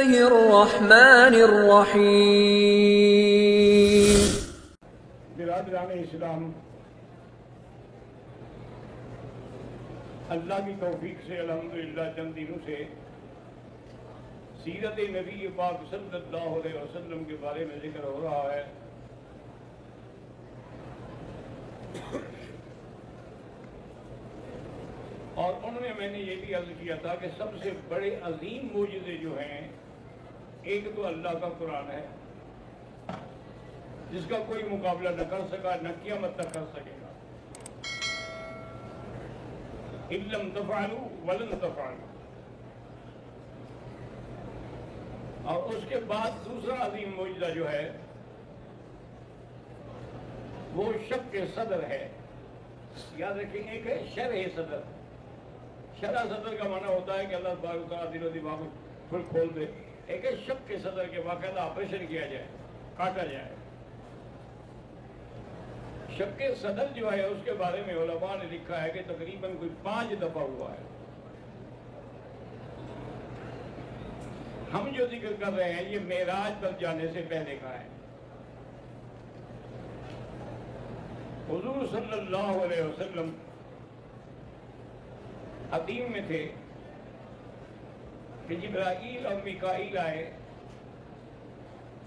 الله الرحمن الرحيم. برادران اسلام، اللہ کی توفیق سے الحمدللہ چند دنوں سے سیرت نبی پاک صلی اللہ علیہ وسلم کے بارے میں ذکر ہو رہا ہے۔ اور ان میں نے یہ بھی عرض کیا تھا کہ سب سے بڑے عظیم معجزے جو ہیں، ایک تو اللہ کا قرآن ہے جس کا کوئی مقابلہ نہ کر سکا، نہ قیامت تک کر سکے گا۔ إِن لَّمْ تَفْعَلُوا وَلَن تَفْعَلُوا۔ اور اس کے بعد دوسرا عظیم معجزہ جو ہے وہ شق صدر ہے۔ یاد رکھیں، ایک ہے شرح صدر۔ شرح صدر کا معنی ہوتا ہے کہ اللہ تبارک و تعالیٰ دل و دماغ کو پھر کھول دے۔ ایک ہے شق صدر کے باقاعدہ آپریشن کیا جائے، کاٹا جائے۔ شق صدر جو ہے اس کے بارے میں علماء نے لکھا ہے کہ تقریباً کوئی 5 دفعہ ہوا ہے۔ ہم جو ذکر کر رہے ہیں یہ معراج پر جانے سے پہلے کا ہے۔ حضور صلی اللہ علیہ وسلم حتیم میں تھے کہ جبرائیل اور میکائیل آئے،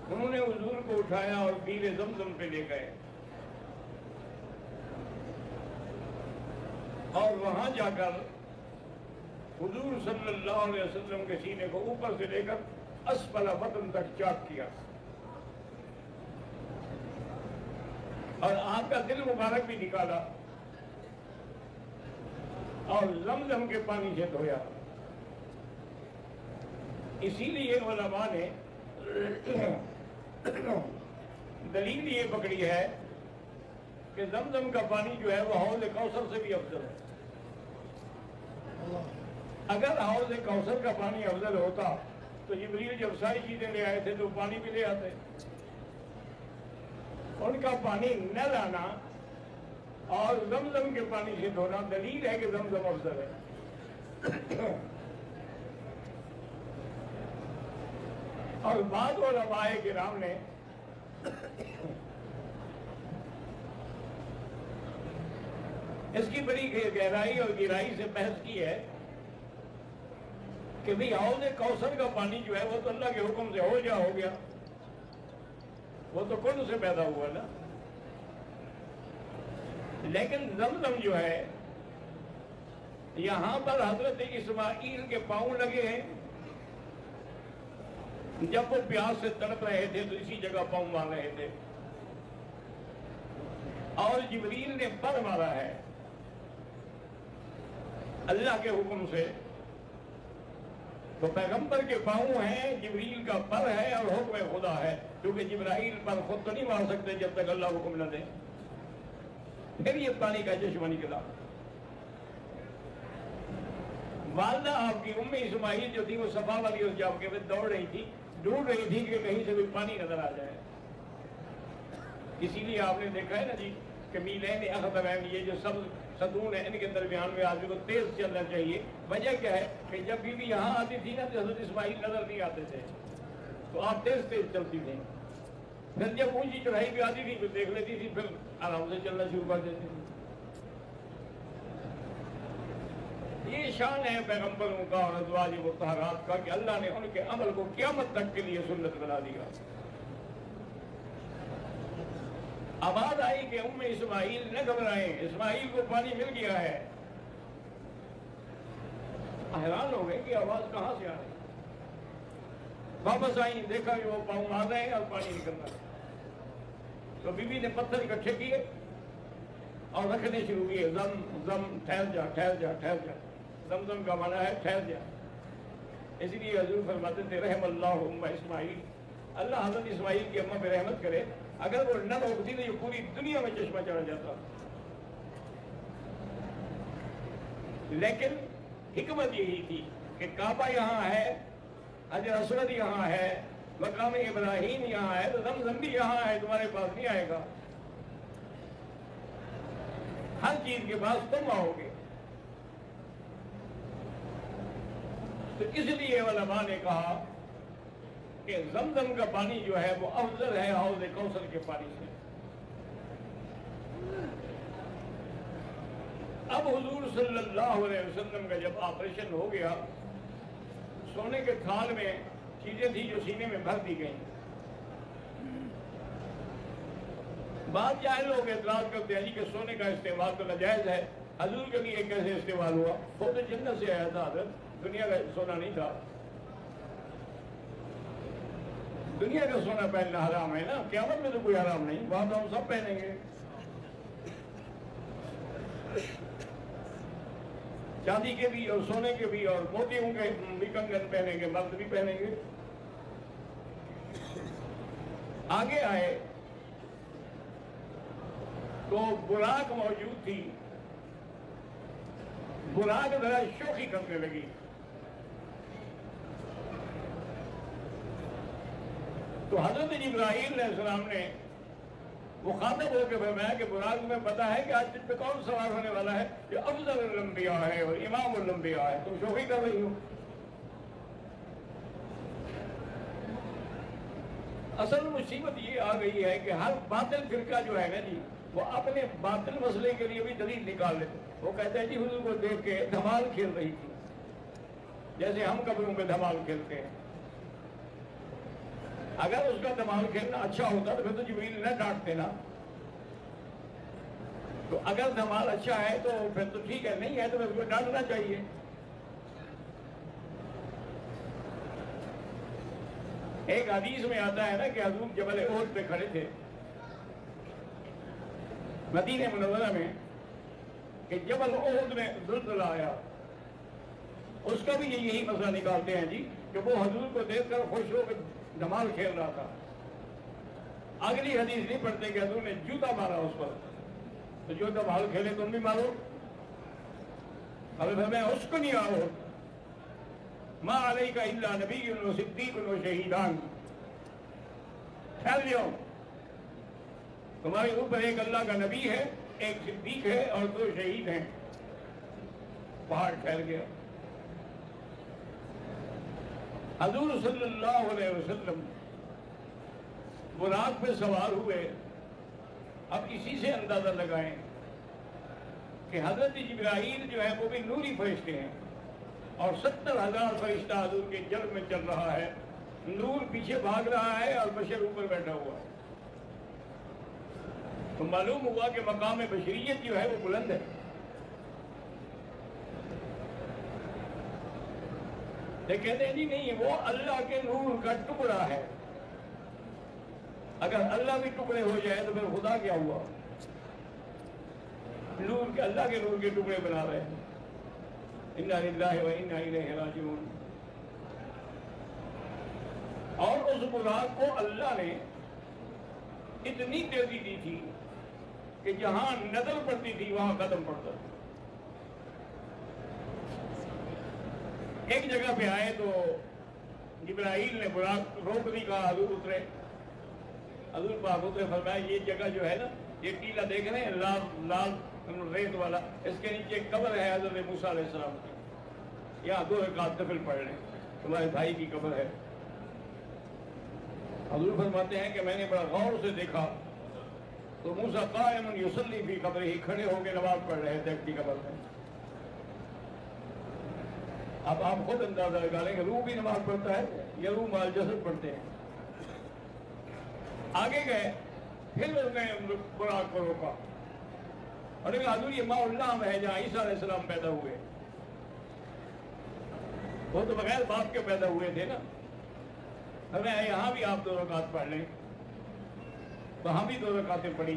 انہوں نے حضور کو اٹھایا اور بیر زمزم پہ لے گئے، اور وہاں جا کر حضور صلی اللہ علیہ وسلم کے سینے کو اوپر سے لے کر اسفل بطن تک چاک کیا، اور آپ کا دل مبارک بھی نکالا اور زمزم کے پانی سے دھویا۔ اسی لیے علماء نے دلیل یہ پکڑی ہے کہ زمزم کا پانی جو ہے وہ حوض کوثر سے بھی افضل ہے۔ اگر حوض کوثر کا پانی افضل ہوتا تو جبریل جب ساری چیزیں لے آئے تھے تو پانی بھی لے آتے۔ ان کا پانی نہ لانا اور زمزم کے پانی سے دھونا دلیل ہے کہ زمزم افضل ہے۔ اور بعض علماء کرام نے اس کی بڑی گہرائی اور گہرائی سے بحث کی ہے کہ بھئی حوض کوثر کا پانی جو ہے وہ تو اللہ کے حکم سے ہو گیا، وہ تو کن سے پیدا ہوا نا، لیکن زمزم جو ہے یہاں پر حضرت اسماعیل کے پاؤں لگے ہیں، جب وہ پیاس سے تڑپ رہے تھے تو اسی جگہ پاؤں مار رہے تھے، اور جبریل نے پر مارا ہے اللہ کے حکم سے۔ تو پیغمبر کے پاؤں ہیں، جبریل کا پر ہے اور حکم خدا ہے، کیونکہ جبرائیل پر خود تو نہیں مار سکتے جب تک اللہ حکم نہ دے۔ پھر یہ پانی کا چشمہ نکلا۔ والدہ آپ کی ام اسماعیل جو تھی وہ صفا والی اس جام کے بعد دوڑ رہی تھی، ڈھونڈ رہی تھی کہ کہیں سے بھی پانی نظر آ جائے۔ اسی لیے آپ نے دیکھا ہے نا جی کہ میلین اخضرین، یہ جو سب ستون ہے ان کے درمیان میں آدمی کو تیز چلنا چاہیے۔ وجہ کیا ہے کہ جب بھی یہاں آتی تھی نا تو حضرت اسماعیل نظر نہیں آتے تھے، تو آپ تیز تیز چلتی تھیں۔ پھر جب اونچی چڑھائی پہ آتی تھی پھر دیکھ لیتی تھی، پھر آرام سے چلنا شروع کر دیتی تھی۔ یہ شان ہے پیغمبروں کا اور ازواج مطہرات کا کہ اللہ نے ان کے عمل کو قیامت تک کے لیے سنت بنا دیا۔ آواز آئی کہ ام اسماعیل نہ گھبرائیں، اسماعیل کو پانی مل گیا ہے۔ حیران ہو گئے کہ آواز کہاں سے آ رہی، واپس آئیں، دیکھا کہ وہ پاؤں مار رہے ہیں اور پانی نکل رہا ہے۔ تو بی بی نے پتھر اکٹھے کیے اور رکھنے شروع کیے، زم زم ٹھہر جا ٹھہر جا ٹھہر جا۔ زمزم کا معنی ہے ٹھہر جا۔ اس لیے حضور فرماتے تھے رحم اللہ ام اسماعیل، اللہ حضرت اسماعیل کی اماں پہ رحمت کرے، اگر وہ نہ روکتی تو یہ پوری دنیا میں چشمہ چڑھ جاتا۔ لیکن حکمت یہی تھی کہ کعبہ یہاں ہے، حجر اسود یہاں ہے، مقام ابراہیم یہاں ہے، تو زمزم بھی یہاں ہے، تمہارے پاس نہیں آئے گا۔ ہر چیز کے پاس تم آؤ گے۔ تو اس لیے علماء نے کہا کہ زمزم کا پانی جو ہے وہ افضل ہے حوض کوثر کے پانی سے. اب حضور صلی اللہ علیہ وسلم کا جب آپریشن ہو گیا، سونے کے تھال میں چیزیں تھی جو سینے میں بھر دی گئیں. بعض جاہل لوگ اعتراض کرتے ہیں جی کہ سونے کا استعمال تو ناجائز ہے. حضور کے لیے کیسے استعمال ہوا؟ وہ تو جنت سے آیا تھا حضرت، دنیا کا سونا نہیں تھا. دنیا کا سونا پہننا حرام ہے نا، قیامت میں تو کوئی حرام نہیں، وہاں تو ہم سب پہنیں گے. چاندی کے بھی اور سونے کے بھی اور موتیوں کے بھی کنگن پہنیں گے، مرد بھی پہنیں گے. آگے آئے تو براق موجود تھی. براق ذرا شوخی کرنے لگی. تو حضرت جبرائیل علیہ السلام نے مخاطب ہو کے فرمایا کہ براق میں پتا ہے کہ آج تجھ پہ کون سوار ہونے والا ہے؟ کہ افضل الانبیاء ہے اور امام الانبیاء ہے، تم شوخی کر رہی ہو. اصل مصیبت یہ آ گئی ہے کہ ہر باطل فرقہ جو ہے نا جی، وہ اپنے باطل مسئلے کے لیے بھی دلیل نکال لیتے. وہ کہتے ہیں جی حضور کو دیکھ کے دھمال کھیل رہی تھی، جیسے ہم قبروں پہ دھمال کھیلتے ہیں. اگر اس کا دھمال کھیلنا اچھا ہوتا تو پھر تو جبریل نہ ڈانٹتے نا. تو اگر دھمال اچھا ہے تو پھر تو ٹھیک ہے، نہیں ہے تو پھر اس کو ڈانٹنا چاہیے. ایک حدیث میں آتا ہے نا کہ حضور جبل احد پہ کھڑے تھے مدینہ منورہ میں، کہ جبل احد میں زلزلہ آیا. اس کا بھی یہی مسئلہ نکالتے ہیں جی کہ وہ حضور کو دیکھ کر خوش ہو کے دھمال کھیل رہا تھا. اگلی حدیث نہیں پڑھتے کہ حضور نے جوتا مارا اس پر. تو جو دھمال کھیلے تم بھی مارو. اب میں اس کو نہیں آؤ ما علیک الا نبی و صدیق و شہیدان. ٹھہر جاؤ، تمہارے اوپر ایک اللہ کا نبی ہے، ایک صدیق ہے اور 2 شہید ہیں. پہاڑ ٹھہر گیا. حضور صلی اللہ علیہ وسلم براق پہ سوار ہوئے. اب اسی سے اندازہ لگائیں کہ حضرت جبرائیل جو ہے وہ بھی نوری فرشتے ہیں اور 70,000 فرشتہ حضور کے جلد میں چل رہا ہے. نور پیچھے بھاگ رہا ہے اور بشر اوپر بیٹھا ہوا ہے. تو معلوم ہوا کہ مقام بشریت جو ہے وہ بلند ہے. لیکن کہتے ہیں جی نہیں، وہ اللہ کے نور کا ٹکڑا ہے. اگر اللہ بھی ٹکڑے ہو جائے تو پھر خدا کیا ہوا؟ نور کے، اللہ کے نور کے ٹکڑے بنا رہے ہیں. انا للہ و انا الیہ راجعون. اور اس براق کو اللہ نے اتنی تیزی دی تھی کہ جہاں نظر پڑتی تھی وہاں قدم پڑتا تھا. ایک جگہ پہ آئے تو جبرائیل نے براق روک دی، کہا حضور اترے. حضور پاک اترے، فرمایا یہ جگہ جو ہے نا، یہ ٹیلا دیکھ رہے ہیں لال لال ریت والا، اس کے نیچے ایک قبر ہے حضرت موسیٰ علیہ السلام کی. یہاں 2 رکعت نفل پڑھ لیں، تمہارے بھائی کی قبر ہے. حضور فرماتے ہیں کہ میں نے بڑا غور سے دیکھا تو موسیٰ قائم یصلی فی قبرہ، کھڑے ہو کے نماز پڑھ رہے تھے اپنی قبر میں. اب آپ خود اندازہ لگا لیں کہ روح بھی نماز پڑھتا ہے یا روح مال جسد پڑھتے ہیں. آگے گئے، پھر اس نے براق کو روکا اور کہا حضور یہ ماء اللہ ہے جہاں عیسیٰ علیہ السلام پیدا ہوئے. وہ تو بغیر باپ کے پیدا ہوئے تھے نا. ہمیں یہاں بھی آپ 2 رکعت پڑھ لیں. وہاں بھی 2 رکعتیں پڑھی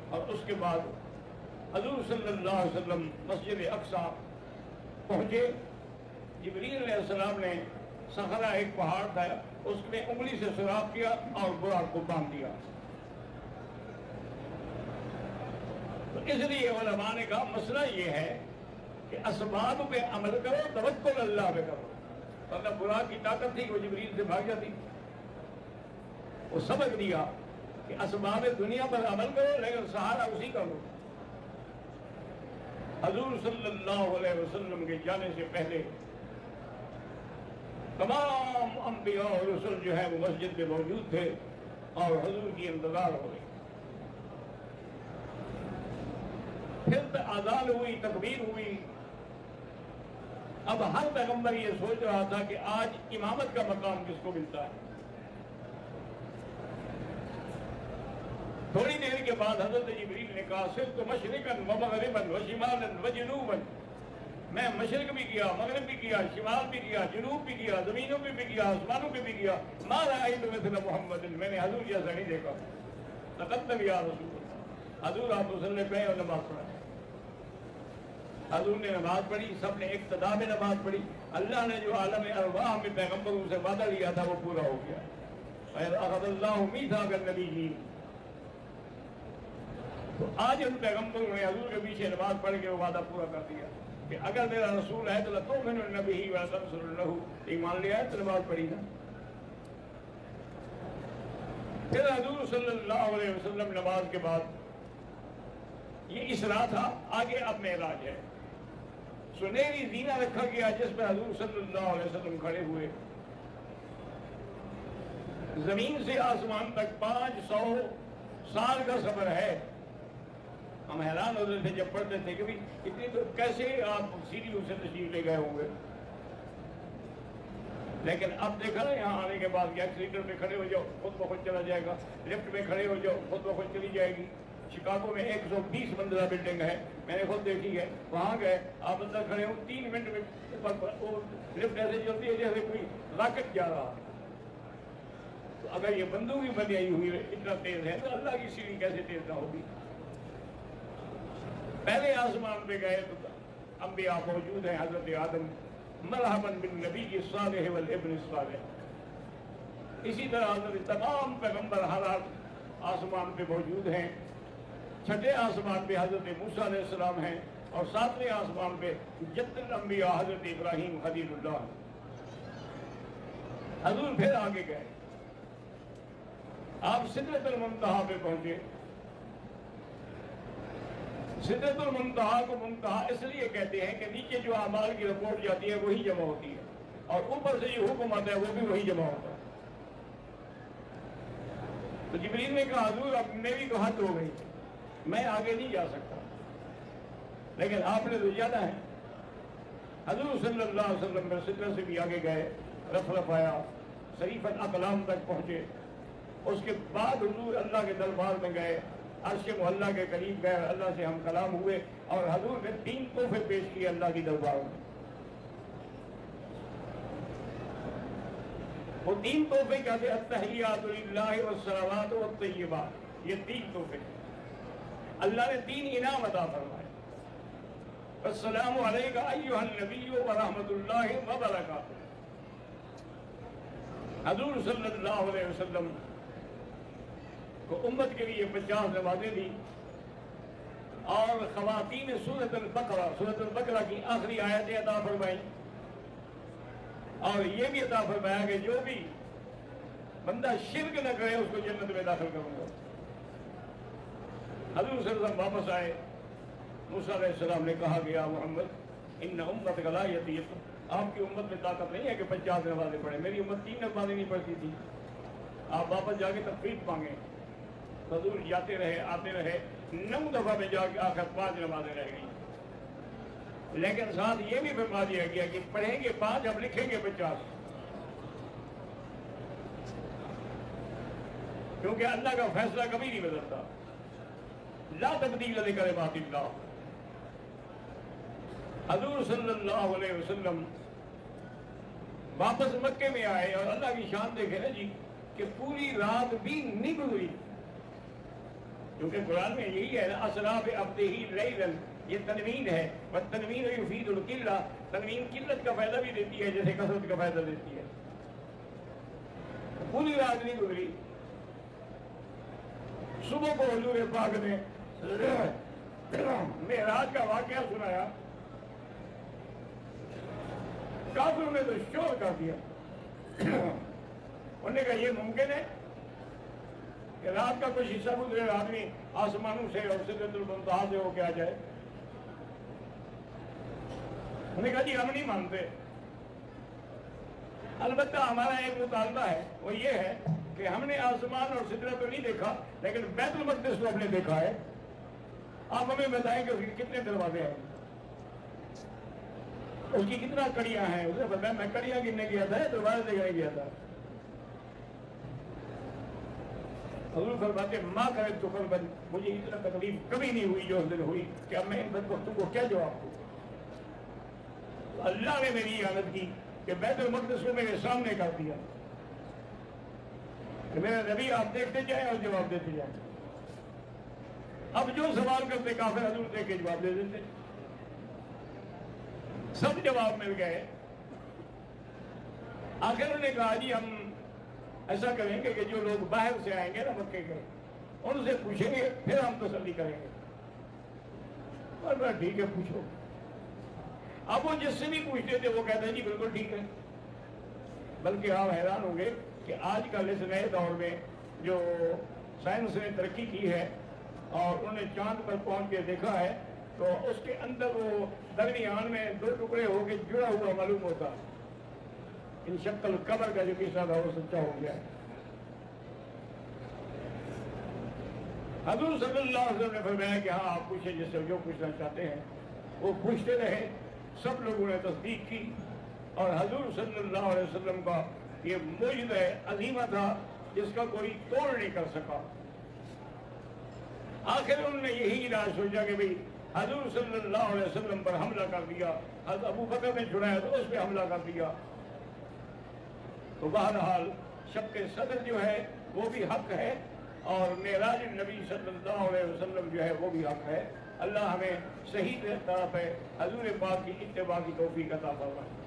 اور اس کے بعد حضور صلی اللہ علیہ وسلم مسجد اقصیٰ پہنچے. جبریل علیہ السلام نے صخرہ، ایک پہاڑ تھا، اس میں انگلی سے سوراخ کیا اور براق کو باندھ دیا. تو اس لیے علماء نے کہا مسئلہ یہ ہے کہ اسباب پہ عمل کرو، توکل اللہ پہ کرو. ورنہ براق کی طاقت تھی وہ جبریل سے بھاگ جاتی. وہ سبق دیا کہ اسباب دنیا پر عمل کرو لیکن سہارا اسی کا لو. حضور صلی اللہ علیہ وسلم کے جانے سے پہلے تمام انبیاء اور رسل جو ہے وہ مسجد میں موجود تھے اور حضور کی انتظار ہو رہی. پھر اذان ہوئی، تکبیر ہوئی. اب ہر پیغمبر یہ سوچ رہا تھا کہ آج امامت کا مقام کس کو ملتا ہے. تھوڑی دیر کے بعد حضرت جبریل نے کہا صرف تو مشرقاً و مغرباً و شمالاً و جنوباً، میں مشرق بھی کیا، مغرب بھی کیا، شمال بھی کیا، جنوب بھی کیا، زمینوں پہ بھی کیا، آسمانوں پہ بھی کیا. ما رأیت مثل محمد، میں نے حضور جیسا نہیں دیکھا. تقدم یا رسول اللہ، حضور آپ وسلم پہ اور نماز پڑھا. حضور نے نماز پڑھی، سب نے اقتداء میں نماز پڑھی. اللہ نے جو عالم ارواح میں پیغمبروں سے وعدہ لیا تھا وہ پورا ہو گیا. اخذ اللہ میثاق النبیین. تو آج ان پیغمبروں نے حضور کے پیچھے نماز پڑھ کے وہ وعدہ پورا کر دیا کہ اگر میرا رسول ہے تو لتؤمنن بہ ولتنصرنہ. ایمان لیا ہے تو نماز پڑھی نا. پھر حضور صلی اللہ علیہ وسلم نماز کے بعد یہ اسراء تھا، آگے اب معراج ہے. سنہری زینہ رکھا گیا جس میں حضور صلی اللہ علیہ وسلم کھڑے ہوئے. زمین سے آسمان تک 500 سال کا سفر ہے. ہم حیران ہوتے تھے جب پڑھتے تھے کہ اتنی تو کیسے آپ سیڑھیوں سے تشریف لے گئے ہوں گے. لیکن اب دیکھا نا یہاں آنے کے بعد کہ ایکسیلیٹر پہ کھڑے ہو جاؤ خود بخود چلا جائے گا، لفٹ میں کھڑے ہو جاؤ خود بخود چلی جائے گی. شکاگو میں 120 منزلہ بلڈنگ ہے، میں نے خود دیکھی ہے. وہاں گئے آپ اندر کھڑے ہو 3 منٹ میں لفٹ ایسے چلتی ہے جیسے کوئی راکٹ جا رہا. تو اگر یہ بندوق کی بنائی ہوئی اتنا تیز ہے تو اللہ کی سیڑھی کیسے تیز نہ ہوگی. پہلے آسمان پہ گئے تو انبیاء موجود ہیں. حضرت آدم مرحباً بالنبی الصالح والابن الصالح. اسی طرح حضرت تمام پیغمبر حضرات آسمان پہ موجود ہیں. چھٹے آسمان پہ حضرت موسیٰ علیہ السلام ہیں اور 7ویں آسمان پہ جد الانبیاء حضرت ابراہیم خلیل اللہ. حضور پھر آگے گئے، آپ سدرۃ المنتہا پہ پہنچے. سدرۃ المنتہا کو منتہا اس لیے کہتے ہیں کہ نیچے جو اعمال کی رپورٹ جاتی ہے وہی جمع ہوتی ہے اور اوپر سے جو حکم آتا ہے وہ بھی وہی جمع ہوتا ہے. تو جبریل نے کہا حضور اب میری تو حد ہو گئی، میں آگے نہیں جا سکتا، لیکن آپ نے تو جانا ہے. حضور صلی اللہ علیہ وسلم میں سدرہ سے بھی آگے گئے، رف آیا، صریف الاقلام تک پہنچے. اس کے بعد حضور اللہ کے دربار میں گئے، عرش معلیٰ کے قریب گئے، اللہ سے ہم کلام ہوئے اور حضور نے 3 تحفے پیش کیے اللہ کی دربار میں. وہ 3 تحفے کیا تھے؟ التحیات للہ والصلوات والطیبات. یہ 3 تحفے اللہ نے 3 انعام عطا فرمائے. السلام علیکم ایھا النبی ورحمۃ اللہ وبرکاتہ. حضور صلی اللہ علیہ وسلم کو امت کے لیے 50 نمازیں دی اور خواتین سورۃ البقرہ کی آخری آیتیں عطا فرمائیں اور یہ بھی عطا فرمایا کہ جو بھی بندہ شرک نہ کرے اس کو جنت میں داخل کروں گا. حضور صلی اللہ علیہ وسلم واپس آئے. موسیٰ علیہ السلام نے کہا گیا محمد ان امتک لا یطیق، آپ کی امت میں طاقت نہیں ہے کہ 50 نمازیں پڑھیں. میری امت 3 نمازیں نہیں پڑھتی تھی. آپ واپس جا کے تخفیف مانگیں. حضور جاتے رہے آتے رہے، 9 دفعہ میں جا کے آخر 5 نمازیں رہ گئیں. لیکن ساتھ یہ بھی فرما دیا گیا کہ پڑھیں گے 5 اب لکھیں گے 50، کیونکہ اللہ کا فیصلہ کبھی نہیں بدلتا. لا تبدیل لکلمات اللہ. حضور صلی اللہ علیہ وسلم واپس مکے میں آئے اور اللہ کی شان دیکھے نا جی کہ پوری رات بھی نہیں گزری، کیونکہ قرآن میں یہی ہے نا اسریٰ بعبدہ لیلا، یہ تنوین ہے. والتنوین یفید القلہ، تنوین قلت کا فائدہ بھی دیتی ہے جیسے کثرت کا فائدہ دیتی ہے. پوری رات نہیں گزری. صبح کو حضور پاک نے معراج کا واقعہ سنایا. کافروں نے تو شور کر دیا. انہوں نے کہا یہ ممکن ہے کہ رات کا کچھ حصہ گزرے آدمی آسمانوں سے اور سدرۃ المنتہا سے ہو کے آ جائے. انہوں نے کہا جی ہم نہیں مانتے. البتہ ہمارا ایک مطالبہ ہے، وہ یہ ہے کہ ہم نے آسمان اور سدرہ تو نہیں دیکھا، لیکن بیت المقدس کو ہم نے دیکھا ہے۔ آپ ہمیں بتائیں کہ اس کے کتنے دروازے ہیں، اس کی کتنا کڑیاں ہیں؟ اسے بتائیں، میں کڑیاں گننے گیا تھا، دروازے دیکھنے گیا تھا۔ حضور فرماتے ماں کرے تو مجھے اتنا تکلیف کبھی نہیں ہوئی جو اس دن ہوئی کہ اب میں ان بدبختوں کو کیا جواب دوں۔ اللہ نے میری عادت کی کہ بیت المقدس کو میرے سامنے کر دیا کہ میرا نبی آپ دیکھتے جائیں اور جواب دیتے جائیں۔ اب جو سوال کرتے کافر حضور دیکھ کے جواب دے دیتے، سب جواب مل گئے۔ آخر انہوں نے کہا جی ہم ایسا کریں گے کہ جو لوگ باہر سے آئیں گے نا مکے کے، ان سے پوچھیں گے پھر ہم تسلی کریں گے۔ اور میں ٹھیک ہے پوچھو۔ اب وہ جس سے بھی پوچھتے تھے وہ کہتے ہیں جی بالکل ٹھیک ہے۔ بلکہ آپ حیران ہوں گے کہ آج کل اس نئے دور میں جو سائنس نے ترقی کی ہے اور انہوں نے چاند پر پہنچ کے دیکھا ہے، تو اس کے اندر وہ درمیان میں دو ٹکڑے ہو کے جڑا ہوا معلوم ہوتا، ان شکل قبر کا جو قصہ تھا وہ سچا ہو گیا ہے۔ حضور صلی اللہ علیہ وسلم نے فرمایا کہ ہاں آپ پوچھیں جس سے جو پوچھنا چاہتے ہیں۔ وہ پوچھتے رہے، سب لوگوں نے تصدیق کی، اور حضور صلی اللہ علیہ وسلم کا یہ معجزہ عظیمہ تھا جس کا کوئی توڑ نہیں کر سکا۔ آخر انہوں نے یہی علاج سوچا کہ بھئی حضور صلی اللہ علیہ وسلم پر حملہ کر دیا، حضرت ابو بکر نے چھڑایا تو اس پہ حملہ کر دیا۔ تو بہرحال شق صدر جو ہے وہ بھی حق ہے، اور معراج نبی صلی اللہ علیہ وسلم جو ہے وہ بھی حق ہے۔ اللہ ہمیں صحیح طرف ہے حضور پاک کی اتباع کی توفیق عطا فرمائے۔